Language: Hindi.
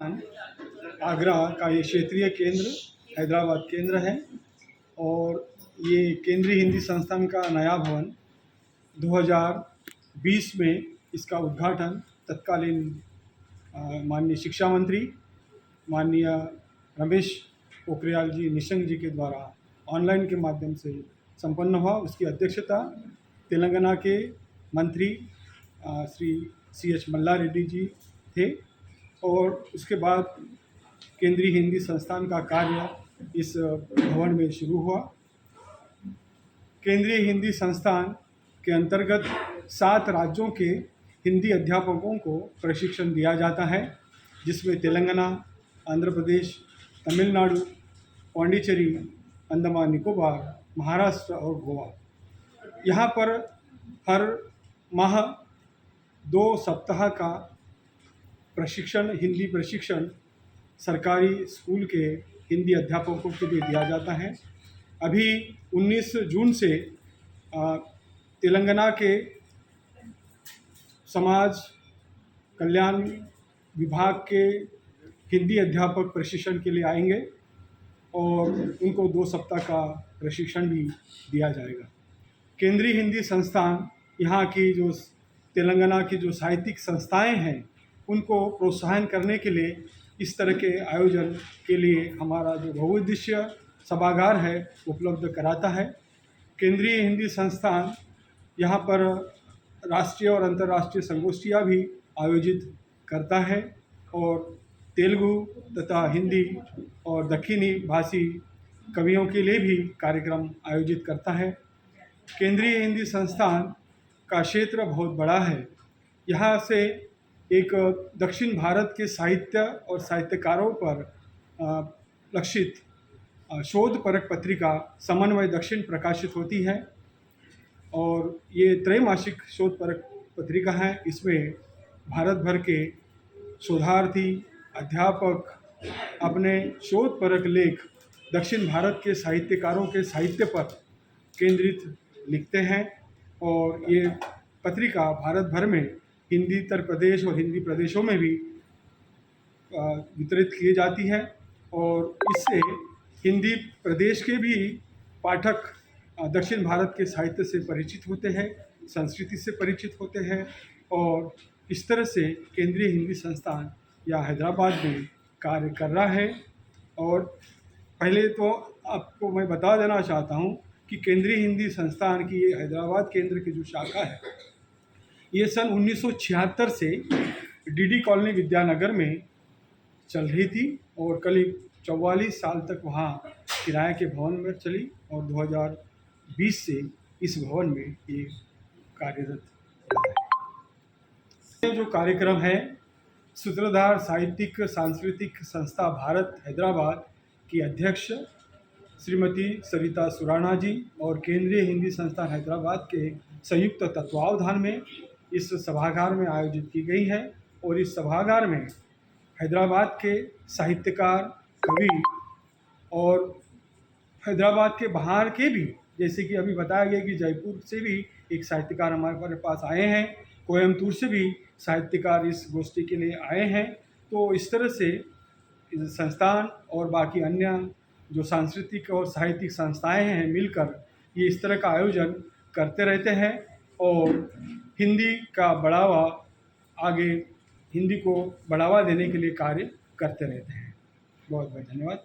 आगरा का ये क्षेत्रीय केंद्र हैदराबाद केंद्र है और ये केंद्रीय हिंदी संस्थान का नया भवन 2020 में इसका उद्घाटन तत्कालीन माननीय शिक्षा मंत्री माननीय रमेश पोखरियाल जी निशंक जी के द्वारा ऑनलाइन के माध्यम से संपन्न हुआ। उसकी अध्यक्षता तेलंगाना के मंत्री श्री CH मल्ला रेड्डी जी थे और उसके बाद केंद्रीय हिंदी संस्थान का कार्य इस भवन में शुरू हुआ। केंद्रीय हिंदी संस्थान के अंतर्गत 7 राज्यों के हिंदी अध्यापकों को प्रशिक्षण दिया जाता है, जिसमें तेलंगाना, आंध्र प्रदेश, तमिलनाडु, पांडिचेरी, अंडमान निकोबार, महाराष्ट्र और गोवा। यहाँ पर हर माह 2 सप्ताह का प्रशिक्षण, हिंदी प्रशिक्षण सरकारी स्कूल के हिंदी अध्यापकों के लिए दिया जाता है। अभी 19 जून से तेलंगाना के समाज कल्याण विभाग के हिंदी अध्यापक प्रशिक्षण के लिए आएंगे और उनको 2 सप्ताह का प्रशिक्षण भी दिया जाएगा। केंद्रीय हिंदी संस्थान यहाँ की जो तेलंगाना की जो साहित्यिक संस्थाएं हैं उनको प्रोत्साहन करने के लिए इस तरह के आयोजन के लिए हमारा जो बहुउद्देशीय सभागार है उपलब्ध कराता है। केंद्रीय हिंदी संस्थान यहाँ पर राष्ट्रीय और अंतर्राष्ट्रीय संगोष्ठियाँ भी आयोजित करता है और तेलुगु तथा हिंदी और दक्षिणी भाषी कवियों के लिए भी कार्यक्रम आयोजित करता है। केंद्रीय हिंदी संस्थान का क्षेत्र बहुत बड़ा है। यहाँ से एक दक्षिण भारत के साहित्य और साहित्यकारों पर लक्षित शोधपरक पत्रिका समन्वय दक्षिण प्रकाशित होती है और ये त्रैमासिक शोधपरक पत्रिका है। इसमें भारत भर के शोधार्थी अध्यापक अपने शोधपरक लेख दक्षिण भारत के साहित्यकारों के साहित्य पर केंद्रित लिखते हैं और ये पत्रिका भारत भर में हिंदीतर प्रदेश और हिंदी प्रदेशों में भी वितरित की जाती है और इससे हिंदी प्रदेश के भी पाठक दक्षिण भारत के साहित्य से परिचित होते हैं, संस्कृति से परिचित होते हैं और इस तरह से केंद्रीय हिंदी संस्थान या हैदराबाद में कार्य कर रहा है। और पहले तो आपको मैं बता देना चाहता हूँ कि केंद्रीय हिंदी संस्थान की ये हैदराबाद केंद्र की जो शाखा है ये सन 1976 से DD कॉलोनी विद्यानगर में चल रही थी और करीब 44 साल तक वहाँ किराए के भवन में चली और 2020 से इस भवन में ये कार्यरत है। जो कार्यक्रम है सूत्रधार साहित्यिक सांस्कृतिक संस्था भारत हैदराबाद की अध्यक्ष श्रीमती सरिता सुराणा जी और केंद्रीय हिंदी संस्थान हैदराबाद के संयुक्त तत्वावधान में इस सभागार में आयोजित की गई है और इस सभागार में हैदराबाद के साहित्यकार, कवि और हैदराबाद के बाहर के भी, जैसे कि अभी बताया गया कि जयपुर से भी एक साहित्यकार हमारे पास आए हैं, कोयम्बतूर से भी साहित्यकार इस गोष्ठी के लिए आए हैं। तो इस तरह से इस संस्थान और बाकी अन्य जो सांस्कृतिक और साहित्यिक संस्थाएं हैं मिलकर ये इस तरह का आयोजन करते रहते हैं और हिंदी का बढ़ावा आगे हिंदी को बढ़ावा देने के लिए कार्य करते रहते हैं। बहुत बहुत धन्यवाद।